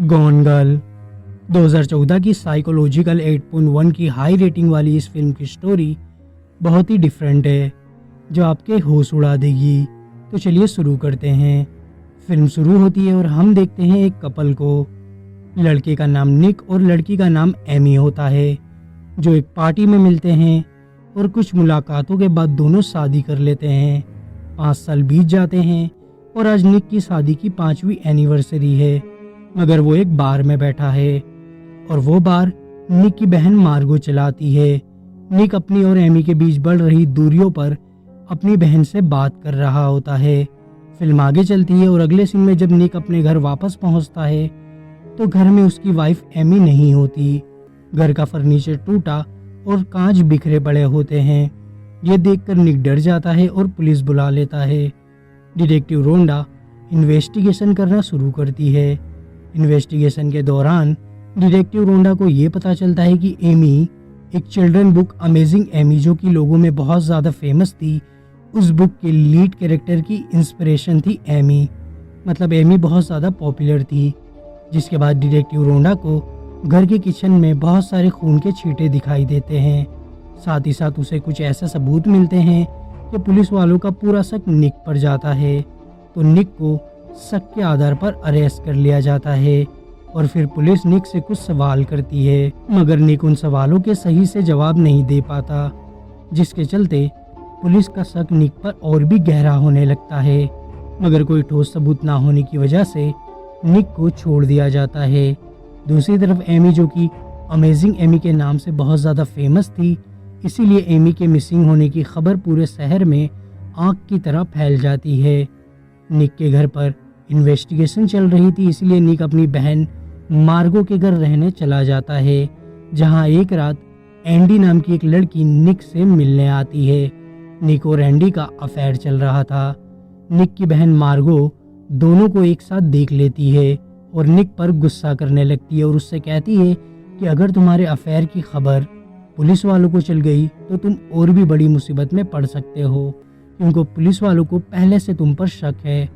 Gone girl 2014 की psychological 8.1 की high rating वाली इस फिल्म की स्टोरी बहुत ही डिफरेंट है जो आपके होश उड़ा देगी। तो चलिए शुरू करते हैं। फिल्म शुरू होती है और हम देखते हैं एक कपल को। लड़के का नाम निक और लड़की का नाम एमी होता है, जो एक पार्टी में मिलते हैं और कुछ मुलाकातों के बाद दोनों शादी कर लेते हैं। 5 साल बीत जाते हैं और आज निक की शादी की 5वीं एनिवर्सरी है, मगर वो एक बार में बैठा है और वो बार निक की बहन मार्गो चलाती है। निक अपनी और एमी के बीच बढ़ रही दूरियों पर अपनी बहन से बात कर रहा होता है। फिल्म आगे चलती है और अगले सीन में जब निक अपने घर वापस पहुंचता है तो घर में उसकी वाइफ एमी नहीं होती। घर का फर्नीचर टूटा और कांच बिखरे पड़े होते हैं। ये देखकर निक डर जाता है और पुलिस बुला लेता है। डिटेक्टिव रोंडा इन्वेस्टिगेशन करना शुरू करती है। इन्वेस्टिगेशन के दौरान डिटेक्टिव रोंडा को ये पता चलता है कि एमी एक चिल्ड्रन बुक अमेजिंग एमी, जो कि लोगों में बहुत ज़्यादा फेमस थी, उस बुक के लीड कैरेक्टर की इंस्पिरेशन थी एमी। मतलब एमी बहुत ज़्यादा पॉपुलर थी। जिसके बाद डिटेक्टिव रोंडा को घर के किचन में बहुत सारे खून के छींटे दिखाई देते हैं। साथ ही साथ उसे कुछ ऐसे सबूत मिलते हैं कि पुलिस वालों का पूरा शक निक पर जाता है। तो निक को शक के आधार पर अरेस्ट कर लिया जाता है और फिर पुलिस निक से कुछ सवाल करती है, मगर निक उन सवालों के सही से जवाब नहीं दे पाता, जिसके चलते पुलिस का शक निक पर और भी गहरा होने लगता है। मगर कोई ठोस सबूत ना होने की वजह से निक को छोड़ दिया जाता है। दूसरी तरफ एमी, जो कि अमेजिंग एमी के नाम से बहुत ज़्यादा फेमस थी, इसीलिए एमी के मिसिंग होने की खबर पूरे शहर में आग की तरह फैल जाती है। निक के घर पर इन्वेस्टिगेशन चल रही थी, इसलिए निक अपनी बहन मार्गो के घर रहने चला जाता है, जहां एक रात एंडी नाम की एक लड़की निक से मिलने आती है। निक और एंडी का अफेयर चल रहा था। निक की बहन मार्गो दोनों को एक साथ देख लेती है और निक पर गुस्सा करने लगती है और उससे कहती है कि अगर तुम्हारे अफेयर की खबर पुलिस वालों को चल गई तो तुम और भी बड़ी मुसीबत में पड़ सकते हो, क्योंकि पुलिस वालों को पहले से तुम पर शक है।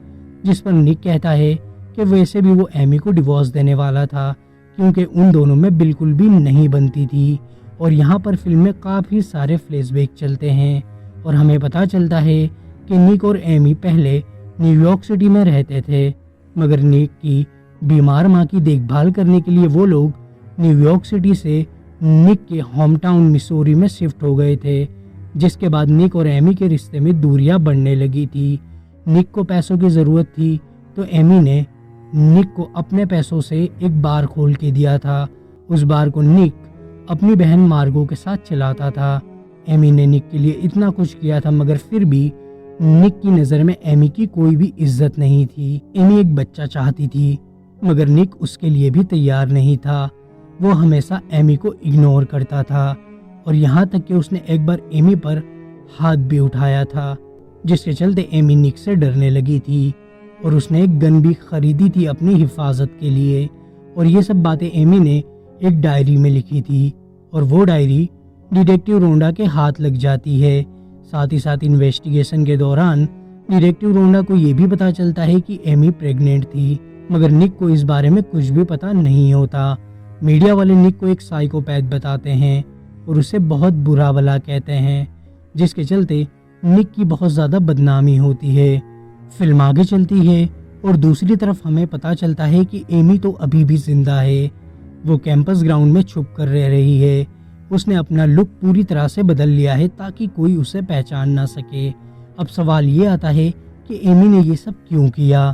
जिस पर निक कहता है कि वैसे भी वो एमी को डिवोर्स देने वाला था, क्योंकि उन दोनों में बिल्कुल भी नहीं बनती थी। और यहाँ पर फिल्म में काफ़ी सारे फ्लैशबैक चलते हैं और हमें पता चलता है कि निक और एमी पहले न्यूयॉर्क सिटी में रहते थे, मगर निक की बीमार माँ की देखभाल करने के लिए वो लोग न्यूयॉर्क सिटी से निक के होम टाउन मिसूरी में शिफ्ट हो गए थे। जिसके बाद निक और एमी के रिश्ते में दूरियां बढ़ने लगी थी। निक को पैसों की ज़रूरत थी तो एमी ने निक को अपने पैसों से एक बार खोल के दिया था। उस बार को निक अपनी बहन मार्गो के साथ चलाता था। एमी ने निक के लिए इतना कुछ किया था, मगर फिर भी निक की नज़र में एमी की कोई भी इज्जत नहीं थी। एमी एक बच्चा चाहती थी, मगर निक उसके लिए भी तैयार नहीं था। वो हमेशा एमी को इग्नोर करता था और यहाँ तक कि उसने एक बार एमी पर हाथ भी उठाया था, जिसके चलते एमी निक से डरने लगी थी और उसने एक गन भी खरीदी थी अपनी हिफाजत के लिए। और ये सब बातें एमी ने एक डायरी में लिखी थी और वो डायरी डिटेक्टिव रोंडा के हाथ लग जाती है। साथ ही साथ इन्वेस्टिगेशन के दौरान डिटेक्टिव रोंडा को ये भी पता चलता है कि एमी प्रेग्नेंट थी, मगर निक को इस बारे में कुछ भी पता नहीं होता। मीडिया वाले निक को एक साइकोपैथ बताते हैं और उसे बहुत बुरा भला कहते हैं, जिसके चलते निक की बहुत ज़्यादा बदनामी होती है। फिल्म आगे चलती है और दूसरी तरफ हमें पता चलता है कि एमी तो अभी भी जिंदा है। वो कैंपस ग्राउंड में छुप कर रह रही है। उसने अपना लुक पूरी तरह से बदल लिया है ताकि कोई उसे पहचान ना सके। अब सवाल ये आता है कि एमी ने ये सब क्यों किया।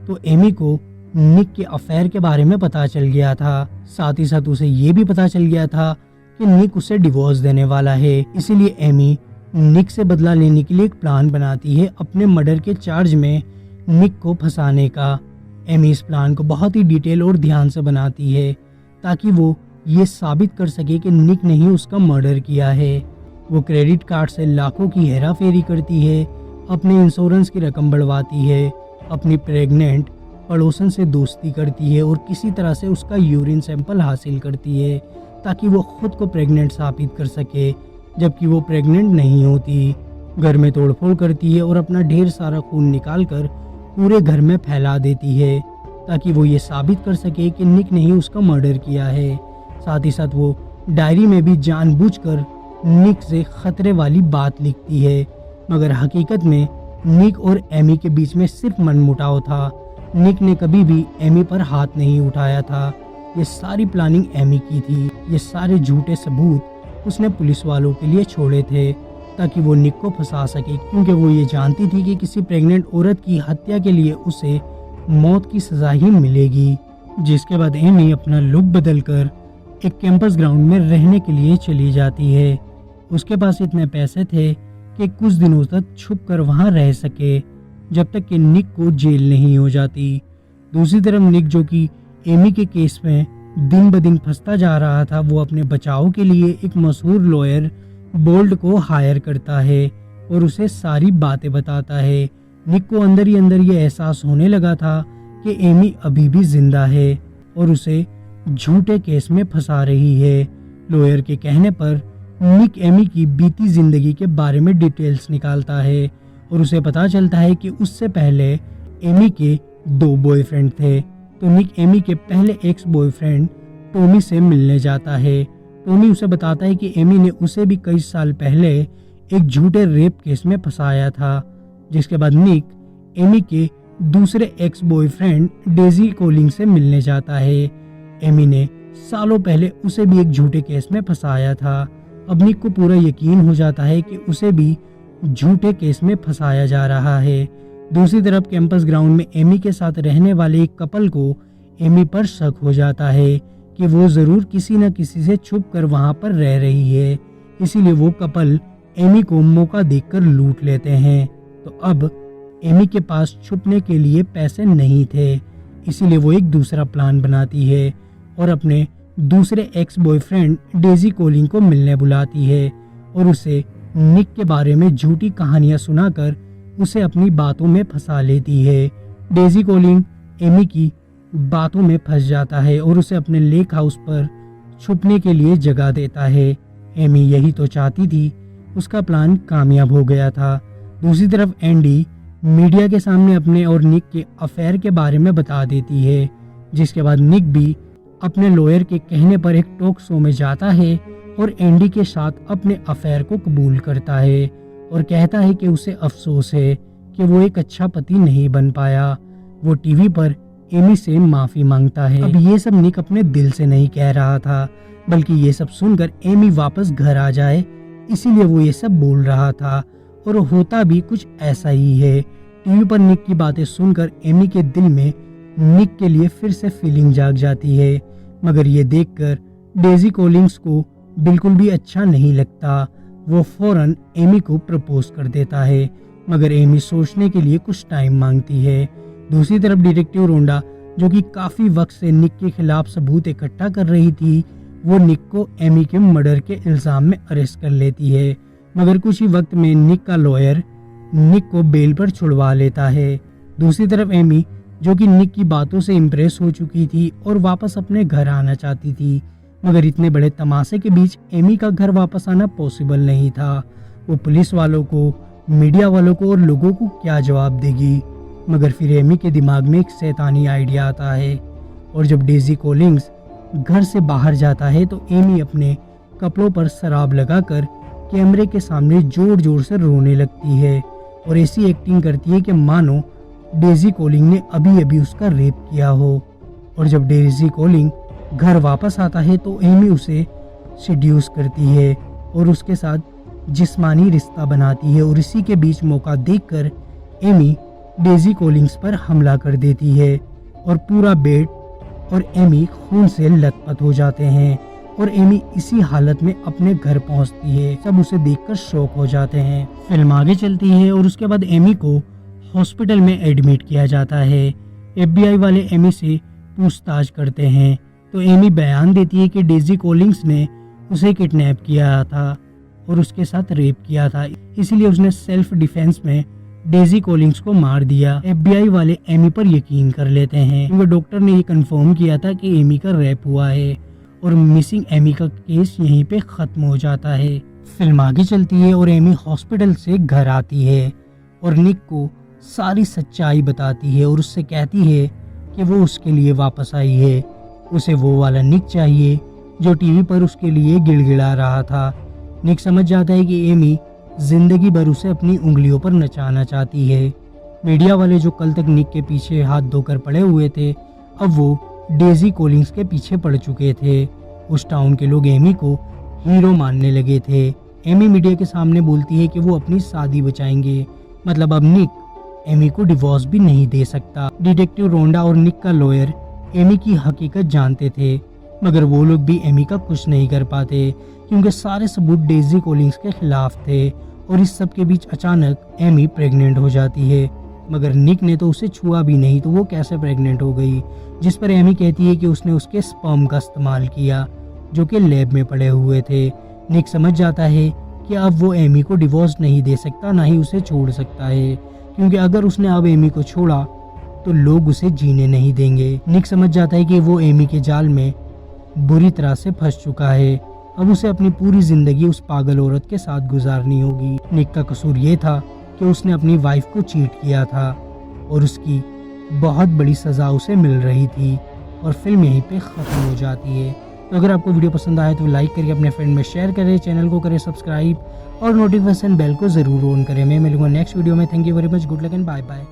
तो एमी को निक के अफेयर के बारे में पता चल गया था। साथ ही साथ उसे ये भी पता चल गया था कि निक उसे डिवोर्स देने वाला है। इसीलिए एमी निक से बदला लेने के लिए एक प्लान बनाती है अपने मर्डर के चार्ज में निक को फंसाने का। एमी इस प्लान को बहुत ही डिटेल और ध्यान से बनाती है ताकि वो ये साबित कर सके कि निक ने ही उसका मर्डर किया है। वो क्रेडिट कार्ड से लाखों की हेरा फेरी करती है, अपने इंश्योरेंस की रकम बढ़वाती है, अपनी प्रेग्नेंट पड़ोसन से दोस्ती करती है और किसी तरह से उसका यूरिन सैंपल हासिल करती है ताकि वो खुद को प्रेग्नेंट साबित कर सके, जबकि वो प्रेग्नेंट नहीं होती। घर में तोड़फोड़ करती है और अपना ढेर सारा खून निकालकर पूरे घर में फैला देती है। ताकि वो ये साबित कर सके कि निक ने ही उसका मर्डर किया है। साथ ही साथ वो डायरी में भी जानबूझकर निक से खतरे वाली बात लिखती है, मगर हकीकत में निक और एमी के बीच में सिर्फ मनमुटाव था। निक ने कभी भी एमी पर हाथ नहीं उठाया था। ये सारी प्लानिंग एमी की थी। ये सारे झूठे सबूत उसने पुलिस वालों के लिए छोड़े थे ताकि वो निक को फंसा सके, क्योंकि वो ये जानती थी कि किसी प्रेग्नेंट औरत की हत्या के लिए उसे मौत की सजा ही मिलेगी। जिसके बाद एमी अपना लुक बदलकर एक कैंपस ग्राउंड में रहने के लिए चली जाती है। उसके पास इतने पैसे थे कि कुछ दिनों तक छुप कर वहाँ रह सके, जब तक कि निक को जेल नहीं हो जाती। दूसरी तरफ निक, जो कि एमी के केस में दिन ब दिन फंसता जा रहा था, वो अपने बचाव के लिए एक मशहूर लॉयर बोल्ड को हायर करता है और उसे सारी बातें बताता है। निक को अंदर ही अंदर ये एहसास होने लगा था कि एमी अभी भी जिंदा है और उसे झूठे केस में फंसा रही है। लॉयर के कहने पर निक एमी की बीती जिंदगी के बारे में डिटेल्स निकालता है और उसे पता चलता है कि उससे पहले एमी के 2 बॉयफ्रेंड थे। तो निक एमी के पहले एक्स बॉयफ्रेंड टॉमी से मिलने जाता है। टॉमी उसे बताता है कि एमी ने उसे भी कई साल पहले एक झूठे रेप केस में फंसाया था। जिसके बाद निक एमी के दूसरे एक्स बॉयफ्रेंड डेजी कोलिंग से मिलने जाता है। एमी ने सालों पहले उसे भी एक झूठे केस में फंसाया था। अब निक को पूरा यकीन हो जाता है कि उसे भी झूठे केस में फंसाया जा रहा है। दूसरी तरफ कैंपस ग्राउंड में एमी के साथ रहने वाले एक कपल को एमी पर शक हो जाता है कि वो जरूर किसी न किसी से छुप कर वहां पर रह रही है। इसीलिए वो कपल एमी को मौका देखकर लूट लेते हैं। तो अब एमी के पास छुपने के लिए पैसे नहीं थे, इसीलिए वो एक दूसरा प्लान बनाती है और अपने दूसरे एक्स बॉयफ्रेंड डेजी कोलिंग को मिलने बुलाती है और उसे निक के बारे में झूठी कहानियां सुनाकर उसे अपनी बातों में फंसा लेती है। डेजी कोलिंग एमी की बातों में फंस जाता है और उसे अपने लेक हाउस पर छुपने के लिए जगह देता है। एमी यही तो चाहती थी, उसका प्लान कामयाब हो गया था। दूसरी तरफ एंडी मीडिया के सामने अपने और निक के अफेयर के बारे में बता देती है, जिसके बाद निक भी अपने लॉयर के कहने पर एक टॉक शो में जाता है और एंडी के साथ अपने अफेयर को कबूल करता है और कहता है कि उसे अफसोस है कि वो एक अच्छा पति नहीं बन पाया। वो टीवी पर एमी से माफी मांगता है। अब ये सब निक अपने दिल से नहीं कह रहा था, बल्कि ये सब सुनकर एमी वापस घर आ जाए, इसीलिए वो ये सब बोल रहा था। और होता भी कुछ ऐसा ही है। टीवी पर निक की बातें सुनकर एमी के दिल में निक के लिए फिर से फीलिंग जाग जाती है, मगर ये देखकर डेजी कोलिंग्स को बिल्कुल भी अच्छा नहीं लगता। वो फौरन एमी को प्रपोज कर देता है, मगर एमी सोचने के लिए कुछ टाइम मांगती है। दूसरी तरफ डिटेक्टिव रोंडा, जो कि काफी वक्त से निक के खिलाफ सबूत इकट्ठा कर रही थी, वो निक को एमी के मर्डर के इल्जाम में अरेस्ट कर लेती है, मगर कुछ ही वक्त में निक का लॉयर निक को बेल पर छुड़वा लेता है। दूसरी तरफ एमी, जो कि निक की बातों से इम्प्रेस हो चुकी थी और वापस अपने घर आना चाहती थी, मगर इतने बड़े तमाशे के बीच एमी का घर वापस आना पॉसिबल नहीं था। वो पुलिस वालों को, मीडिया वालों को और लोगों को क्या जवाब देगी। मगर फिर एमी के दिमाग में एक शैतानी आइडिया आता है और जब डेजी कोलिंग्स घर से बाहर जाता है तो एमी अपने कपड़ों पर शराब लगाकर कैमरे के सामने जोर जोर से रोने लगती है और ऐसी एक्टिंग करती है कि मानो डेजी कोलिंग ने अभी अभी उसका रेप किया हो। और जब डेजी कोलिंग घर वापस आता है तो एमी उसे सेड्यूस करती है और उसके साथ जिस्मानी रिश्ता बनाती है और इसी के बीच मौका देखकर एमी डेजी कोलिंग्स पर हमला कर देती है और पूरा बेड और एमी खून से लथपथ हो जाते हैं और एमी इसी हालत में अपने घर पहुंचती है। सब उसे देखकर शॉक हो जाते हैं। फिल्म आगे चलती है और उसके बाद एमी को हॉस्पिटल में एडमिट किया जाता है। FBI वाले एमी से पूछताछ करते हैं तो एमी बयान देती है कि डेजी कोलिंग्स ने उसे किडनैप किया था और उसके साथ रेप किया था, इसलिए उसने सेल्फ डिफेंस में डेजी कोलिंग्स को मार दिया। FBI वाले एमी पर यकीन कर लेते हैं क्योंकि डॉक्टर ने ये कंफर्म किया था कि एमी का रेप हुआ है और मिसिंग एमी का केस यहीं पे खत्म हो जाता है। फिल्म आगे चलती है और एमी हॉस्पिटल से घर आती है और निक को सारी सच्चाई बताती है और उससे कहती है कि वो उसके लिए वापस आई है। उसे वो वाला निक चाहिए जो टीवी पर उसके लिए गिड़गिड़ा रहा था। निक समझ जाता है कि एमी जिंदगी भर उसे अपनी उंगलियों पर नचाना चाहती है। मीडिया वाले जो कल तक निक के पीछे हाथ धोकर पड़े हुए थे, अब वो डेजी कोलिंग्स के पीछे पड़ चुके थे। उस टाउन के लोग एमी को हीरो मानने लगे थे। एमी मीडिया के सामने बोलती है कि वो अपनी शादी बचाएंगे, मतलब अब निक एमी को डिवोर्स भी नहीं दे सकता। डिटेक्टिव रोंडा और निक का लॉयर एमी की हकीकत जानते थे, मगर वो लोग भी एमी का कुछ नहीं कर पाते क्योंकि सारे सबूत डेजी कोलिंग्स के खिलाफ थे। और इस सब के बीच अचानक एमी प्रेग्नेंट हो जाती है, मगर निक ने तो उसे छुआ भी नहीं, तो वो कैसे प्रेग्नेंट हो गई। जिस पर एमी कहती है कि उसने उसके स्पर्म का इस्तेमाल किया जो कि लैब में पड़े हुए थे। निक समझ जाता है कि अब वो एमी को डिवोर्स नहीं दे सकता, ना ही उसे छोड़ सकता है, क्योंकि अगर उसने अब एमी को छोड़ा तो लोग उसे जीने नहीं देंगे। निक समझ जाता है कि वो एमी के जाल में बुरी तरह से फंस चुका है। अब उसे अपनी पूरी जिंदगी उस पागल औरत के साथ गुजारनी होगी। निक का कसूर ये था कि उसने अपनी वाइफ को चीट किया था और उसकी बहुत बड़ी सज़ा उसे मिल रही थी। और फिल्म यहीं पे ख़त्म हो जाती है। तो अगर आपको वीडियो पसंद आए तो लाइक करके अपने फ्रेंड में शेयर करें, चैनल को करें सब्सक्राइब और नोटिफिकेशन बेल को ज़रूर ऑन करें। मैं मिलूंगा नेक्स्ट वीडियो में। Thank you very much, good luck and bye bye.